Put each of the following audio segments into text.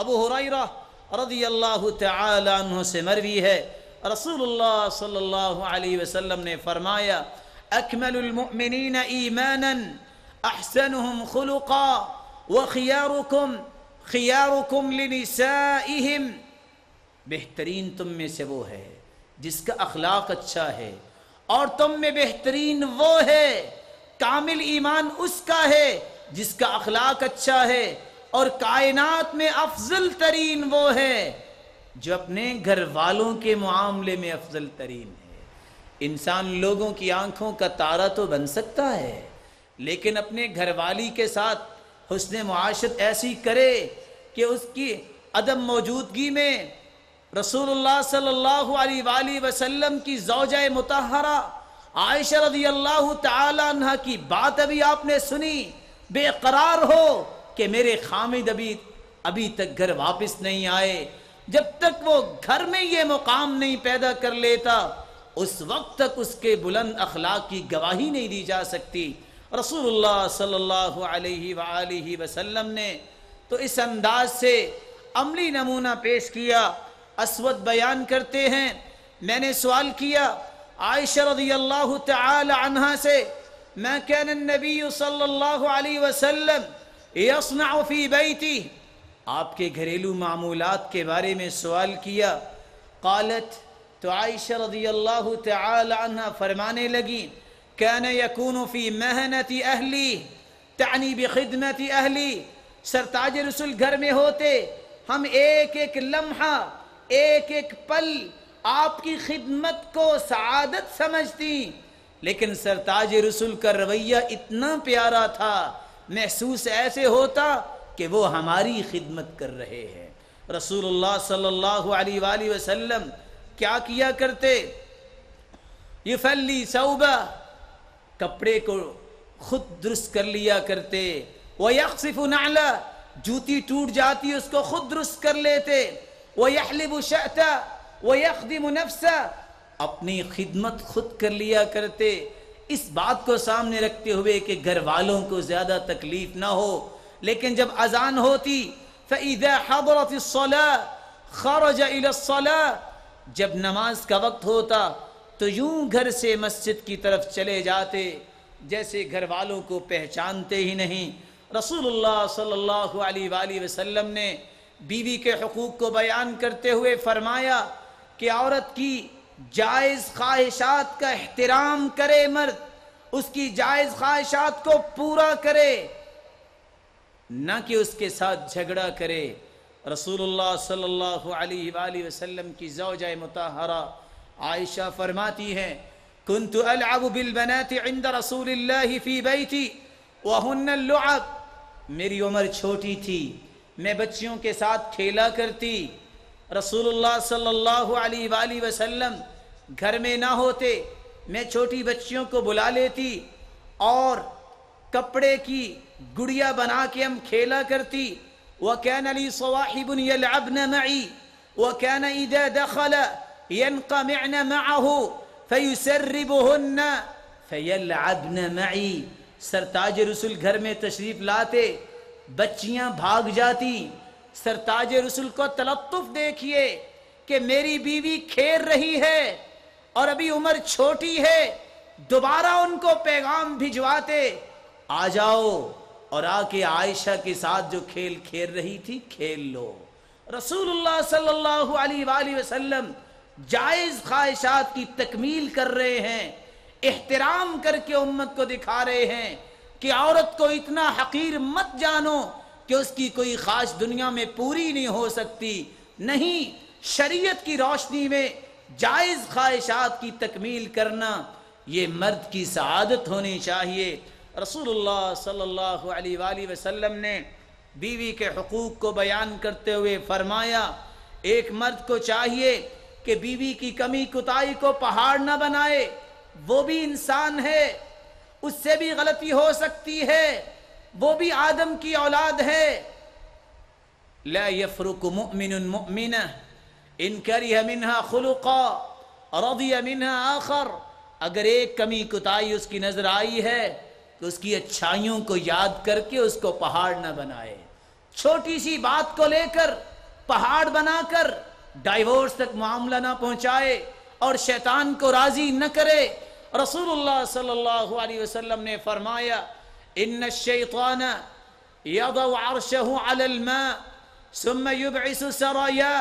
ابو ہریرہ رضی اللہ تعالی عنہ سے مروی ہے، رسول اللہ صلی اللہ علیہ وسلم نے فرمایا اکمل المؤمنین ایمانا احسنهم خلقا وخیارکم خیارکم لنسائہم، بہترین تم میں سے وہ ہے جس کا اخلاق اچھا ہے، اور تم میں بہترین وہ ہے، کامل ایمان اس کا ہے جس کا اخلاق اچھا ہے، اور کائنات میں افضل ترین وہ ہے جو اپنے گھر والوں کے معاملے میں افضل ترین ہے۔ انسان لوگوں کی آنکھوں کا تارا تو بن سکتا ہے، لیکن اپنے گھر والی کے ساتھ حسن معاشرت ایسی کرے کہ اس کی عدم موجودگی میں رسول اللہ صلی اللہ علیہ وآلہ وسلم کی زوجہ مطہرہ عائشہ رضی اللہ تعالی عنہ کی بات ابھی آپ نے سنی، بے قرار ہو کہ میرے خامد ابھی تک گھر واپس نہیں آئے، جب تک وہ گھر میں یہ مقام نہیں پیدا کر لیتا اس وقت تک اس کے بلند اخلاق کی گواہی نہیں دی جا سکتی۔ رسول اللہ صلی اللہ علیہ وآلہ وسلم نے تو اس انداز سے عملی نمونہ پیش کیا۔ اسود بیان کرتے ہیں، میں نے سوال کیا عائشہ رضی اللہ تعالی عنہا سے، ما كان النبی صلی اللہ علیہ وسلم یصنع فی بیتی، آپ کے گھریلو معمولات کے بارے میں سوال کیا۔ قالت، تو عائشہ رضی اللہ تعالی عنہ فرمانے لگی كان يكون في مهنة اہلی، تعنی بخدمت اہلی، سرتاج رسول گھر میں ہوتے، ہم ایک ایک لمحہ ایک ایک پل آپ کی خدمت کو سعادت سمجھتی، لیکن سرتاج رسول کا رویہ اتنا پیارا تھا، محسوس ایسے ہوتا کہ وہ ہماری خدمت کر رہے ہیں۔ رسول اللہ صلی اللہ علیہ وآلہ وسلم کیا کیا کرتے؟ یفلی ثوبہ، کپڑے کو خود درست کر لیا کرتے، ویخصف نعلہ، جوتی ٹوٹ جاتی اس کو خود درست کر لیتے، ویحلب شأتہ ویخدم نفسہ، اپنی خدمت خود کر لیا کرتے، اس بات کو سامنے رکھتے ہوئے کہ گھر والوں کو زیادہ تکلیف نہ ہو۔ لیکن جب اذان ہوتی فَإِذَا حَضَرَتِ الصَّلَاةِ خَرَجَ إِلَى الصَّلَاةِ، جب نماز کا وقت ہوتا تو یوں گھر سے مسجد کی طرف چلے جاتے جیسے گھر والوں کو پہچانتے ہی نہیں۔ رسول اللہ صلی اللہ علیہ وآلہ وسلم نے بیوی کے حقوق کو بیان کرتے ہوئے فرمایا کہ عورت کی جائز خواہشات کا احترام کرے مرد، اس کی جائز خواہشات کو پورا کرے، نہ کہ اس کے ساتھ جھگڑا کرے۔ رسول اللہ صلی اللہ علیہ وآلہ وسلم کی زوجہ مطہرہ عائشہ فرماتی ہیں كنت العب بالبنات عند رسول اللہ فی بیتی وہن اللعب، میری عمر چھوٹی تھی، میں بچیوں کے ساتھ کھیلا کرتی، رسول اللہ صلی اللہ علیہ وآلہ وسلم گھر میں نہ ہوتے، میں چھوٹی بچیوں کو بلا لیتی اور کپڑے کی گڑیا بنا کے ہم کھیلا کرتی۔ وَكَانَ لِي صَوَاحِبٌ يَلْعَبْنَ مَعِي وَكَانَ إِذَا دَخَلَ يَنْقَمِعْنَ مَعَهُ فَيُسَرِّبُهُنَّ فَيَلْعَبْنَ مَعِي، سرتاج رسول گھر میں تشریف لاتے، بچیاں بھاگ جاتی، سرتاج رسول کو تلطف دیکھیے کہ میری بیوی کھیل رہی ہے اور ابھی عمر چھوٹی ہے، دوبارہ ان کو پیغام بھجواتے آ جاؤ اور آ کے عائشہ کے ساتھ جو کھیل کھیل رہی تھی کھیل لو۔ رسول اللہ صلی اللہ علیہ وآلہ وسلم جائز خواہشات کی تکمیل کر رہے ہیں، احترام کر کے امت کو دکھا رہے ہیں کہ عورت کو اتنا حقیر مت جانو کہ اس کی کوئی خواہش دنیا میں پوری نہیں ہو سکتی، نہیں، شریعت کی روشنی میں جائز خواہشات کی تکمیل کرنا یہ مرد کی سعادت ہونی چاہیے۔ رسول اللہ صلی اللہ علیہ وآلہ وسلم نے بیوی کے حقوق کو بیان کرتے ہوئے فرمایا ایک مرد کو چاہیے کہ بیوی کی کمی کوتاہی کو پہاڑ نہ بنائے، وہ بھی انسان ہے، اس سے بھی غلطی ہو سکتی ہے، وہ بھی آدم کی اولاد ہے۔ لا يفرق مؤمن مؤمنہ ان کرہ منہا خلقا رضی منہا آخر، اگر ایک کمی کوتاہی اس کی نظر آئی ہے تو اس کی اچھائیوں کو یاد کر کے اس کو پہاڑ نہ بنائے، چھوٹی سی بات کو لے کر پہاڑ بنا کر ڈائیورس تک معاملہ نہ پہنچائے اور شیطان کو راضی نہ کرے۔ رسول اللہ صلی اللہ علیہ وسلم نے فرمایا ان الشیطان یضع عرشہ علی الماء ثم یبعث سرایا،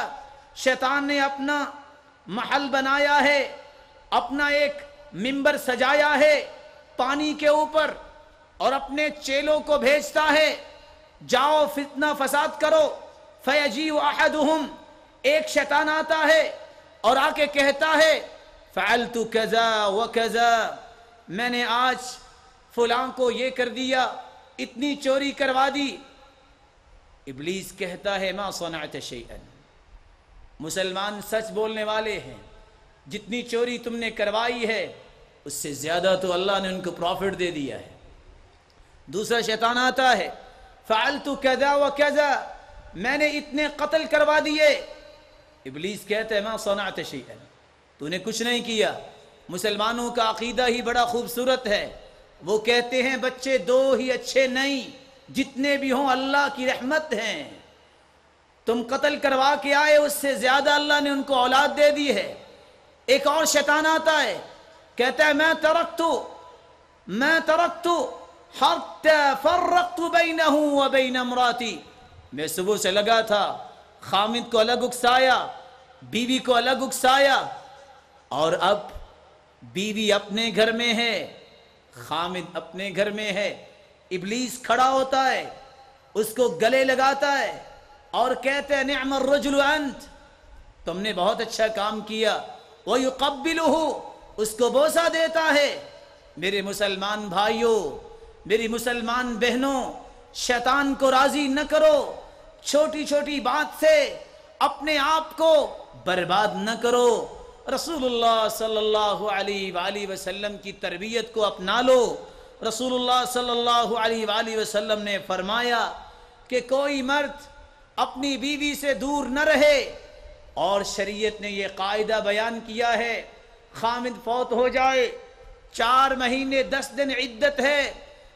شیطان نے اپنا محل بنایا ہے، اپنا ایک منبر سجایا ہے پانی کے اوپر، اور اپنے چیلوں کو بھیجتا ہے جاؤ فتنہ فساد کرو۔ فیجیء احدہم، ایک شیطان آتا ہے اور آ کے کہتا ہے فعلت کذا وکذا، میں نے آج فلاں کو یہ کر دیا، اتنی چوری کروا دی۔ ابلیس کہتا ہے ما صنعت شیئا، مسلمان سچ بولنے والے ہیں، جتنی چوری تم نے کروائی ہے اس سے زیادہ تو اللہ نے ان کو پروفٹ دے دیا ہے۔ دوسرا شیطان آتا ہے فعلت کذا وکذا، میں نے اتنے قتل کروا دیے۔ ابلیس کہتا ہے ما صنعت شیئا، تو نے کچھ نہیں کیا۔ مسلمانوں کا عقیدہ ہی بڑا خوبصورت ہے، وہ کہتے ہیں بچے دو ہی اچھے نہیں، جتنے بھی ہوں اللہ کی رحمت ہیں، تم قتل کروا کے آئے اس سے زیادہ اللہ نے ان کو اولاد دے دی ہے۔ ایک اور شیطان آتا ہے کہتا ہے میں ترکت حتی فرقت بینہ و بین امراتی، میں صبح سے لگا تھا، خامد کو الگ اکسایا، بیوی کو الگ اکسایا، اور اب بیوی اپنے گھر میں ہے، خامد اپنے گھر میں ہے۔ ابلیس کھڑا ہوتا ہے، اس کو گلے لگاتا ہے اور کہتے ہیں نعم الرجل انت، تم نے بہت اچھا کام کیا۔ وَيُقَبِّلُهُ، اس کو بوسہ دیتا ہے۔ میرے مسلمان بھائیوں، میری مسلمان بہنوں، شیطان کو راضی نہ کرو، چھوٹی چھوٹی بات سے اپنے آپ کو برباد نہ کرو۔ رسول اللہ صلی اللہ علیہ وآلہ وسلم کی تربیت کو اپنا لو۔ رسول اللہ صلی اللہ علیہ وآلہ وسلم نے فرمایا کہ کوئی مرد اپنی بیوی سے دور نہ رہے، اور شریعت نے یہ قاعدہ بیان کیا ہے خامد فوت ہو جائے 4 مہینے 10 دن عدت ہے۔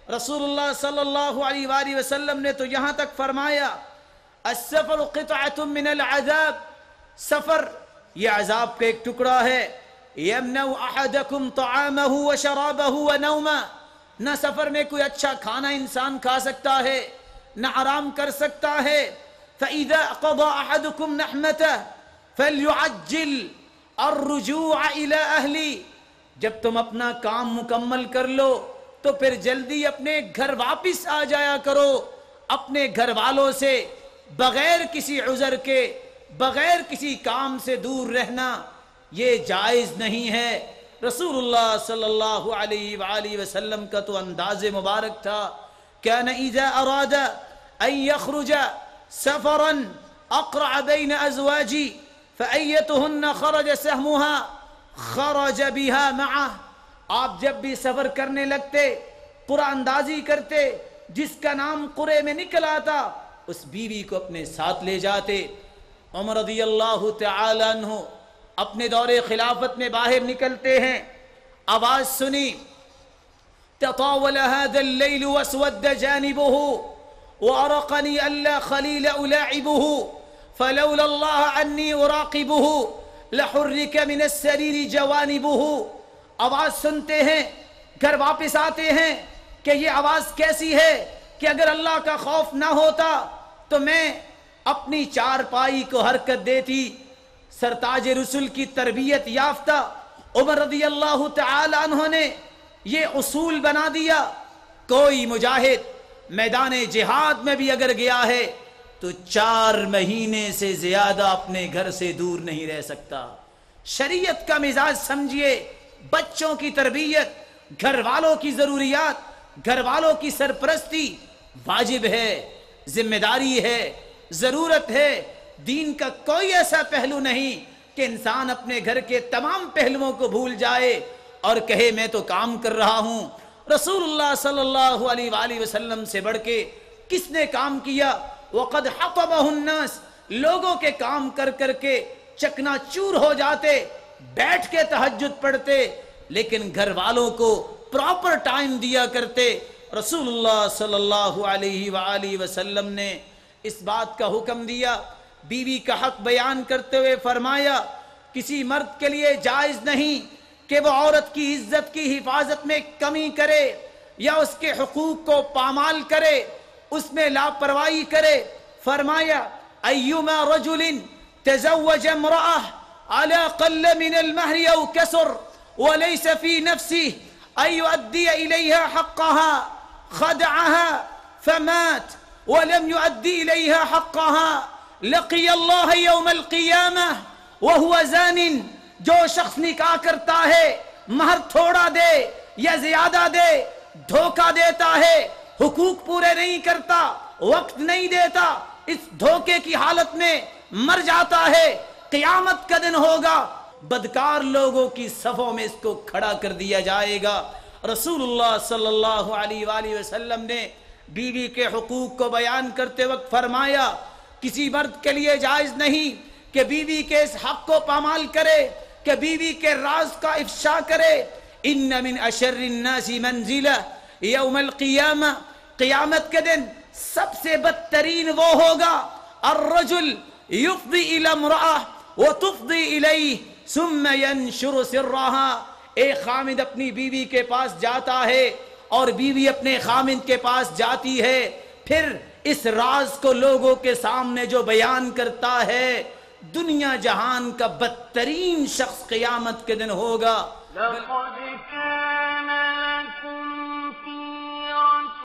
رسول اللہ صلی اللہ علیہ وآلہ وسلم نے تو یہاں تک فرمایا السفر قطعۃ من العذاب، سفر یہ عذاب کا ایک ٹکڑا ہے۔ یمنع احدکم طعامہ وشرابہ ونومہ، نہ سفر میں کوئی اچھا کھانا انسان کھا سکتا ہے، نہ آرام کر سکتا ہے۔ فَإِذَا قَضَى أَحَدُكُمْ نَحْمَتَهُ فَلْيُعَجِّلْ الرُّجُوعَ إِلَىٰ أَهْلِهِ، جب تم اپنا کام مکمل کر لو تو پھر جلدی اپنے گھر واپس آ جایا کرو۔ اپنے گھر والوں سے بغیر کسی عذر کے، بغیر کسی کام سے دور رہنا یہ جائز نہیں ہے۔ رسول اللہ صلی اللہ علیہ وآلہ وسلم کا تو انداز مبارک تھا، كان إذا أراد أن يخرج سفرا أقرع بين أزواجي فأيتهن خرج سهمها خرج بها معه، آپ جب بھی سفر کرنے لگتے، قرآن اندازی کرتے، جس کا نام قرے میں نکل آتا اس بیوی کو اپنے ساتھ لے جاتے۔ عمر رضی اللہ تعالی عنہ اپنے دور خلافت میں باہر نکلتے ہیں، آواز سنی تطاول هذا الليل واسود جانبه وأرقني ألا خليل ألاعبه فلولا الله أني أراقبه لحرك من السرير جوانبه۔ آواز سنتے ہیں، گھر واپس آتے ہیں کہ یہ آواز کیسی ہے کہ اگر اللہ کا خوف نہ ہوتا تو میں اپنی چارپائی کو حرکت دیتی۔ سرتاج رسول کی تربیت یافتہ عمر رضی اللہ تعالی عنہ نے یہ اصول بنا دیا، کوئی مجاہد میدان جہاد میں بھی اگر گیا ہے تو 4 مہینے سے زیادہ اپنے گھر سے دور نہیں رہ سکتا۔ شریعت کا مزاج سمجھیے، بچوں کی تربیت، گھر والوں کی ضروریات، گھر والوں کی سرپرستی واجب ہے، ذمہ داری ہے، ضرورت ہے۔ دین کا کوئی ایسا پہلو نہیں کہ انسان اپنے گھر کے تمام پہلوؤں کو بھول جائے اور کہے میں تو کام کر رہا ہوں۔ رسول اللہ صلی اللہ علیہ وآلہ وسلم سے بڑھ کے کس نے کام کیا؟ وَقَدْ حَطَبَهُ النَّاسِ، لوگوں کے کام کر کر کے چکنا چور ہو جاتے، بیٹھ کے تہجد پڑھتے، لیکن گھر والوں کو پراپر ٹائم دیا کرتے۔ رسول اللہ صلی اللہ علیہ وآلہ وسلم نے اس بات کا حکم دیا بیوی کا حق بیان کرتے ہوئے فرمایا کسی مرد کے لیے جائز نہیں کہ وہ عورت کی عزت کی حفاظت میں کمی کرے یا اس کے حقوق کو پامال کرے، اس میں لاپرواہی کرے۔ فرمایا ایما رجل تزوج امرأة على قل من المہر او کسر وليس في نفسه ان يؤدي اليها حقها خدعها فمات ولم يؤدي اليها حقها لقي الله يوم القيامة وهو زان۔ جو شخص نکاح کرتا ہے، مہر تھوڑا دے یا زیادہ دے، دھوکہ دیتا ہے، حقوق پورے نہیں کرتا، وقت نہیں دیتا، اس دھوکے کی حالت میں مر جاتا ہے، قیامت کا دن ہوگا، بدکار لوگوں کی صفوں میں اس کو کھڑا کر دیا جائے گا۔ رسول اللہ صلی اللہ علیہ وآلہ وسلم نے بیوی کے حقوق کو بیان کرتے وقت فرمایا کسی مرد کے لیے جائز نہیں کہ بیوی کے اس حق کو پامال کرے، کہ بیوی کے راز کا افشا کرے۔ ان من اشر الناس منزلہ یوم القیامہ، قیامت کے دن سب سے بدترین وہ ہوگا الرجل یفضی الی امرأة وتفضی الیہ ثم ینشر سرها۔ ایک خامد اپنی بیوی کے پاس جاتا ہے اور بیوی اپنے خامد کے پاس جاتی ہے، پھر اس راز کو لوگوں کے سامنے جو بیان کرتا ہے، دنیا جہان کا بدترین شخص قیامت کے دن ہوگا۔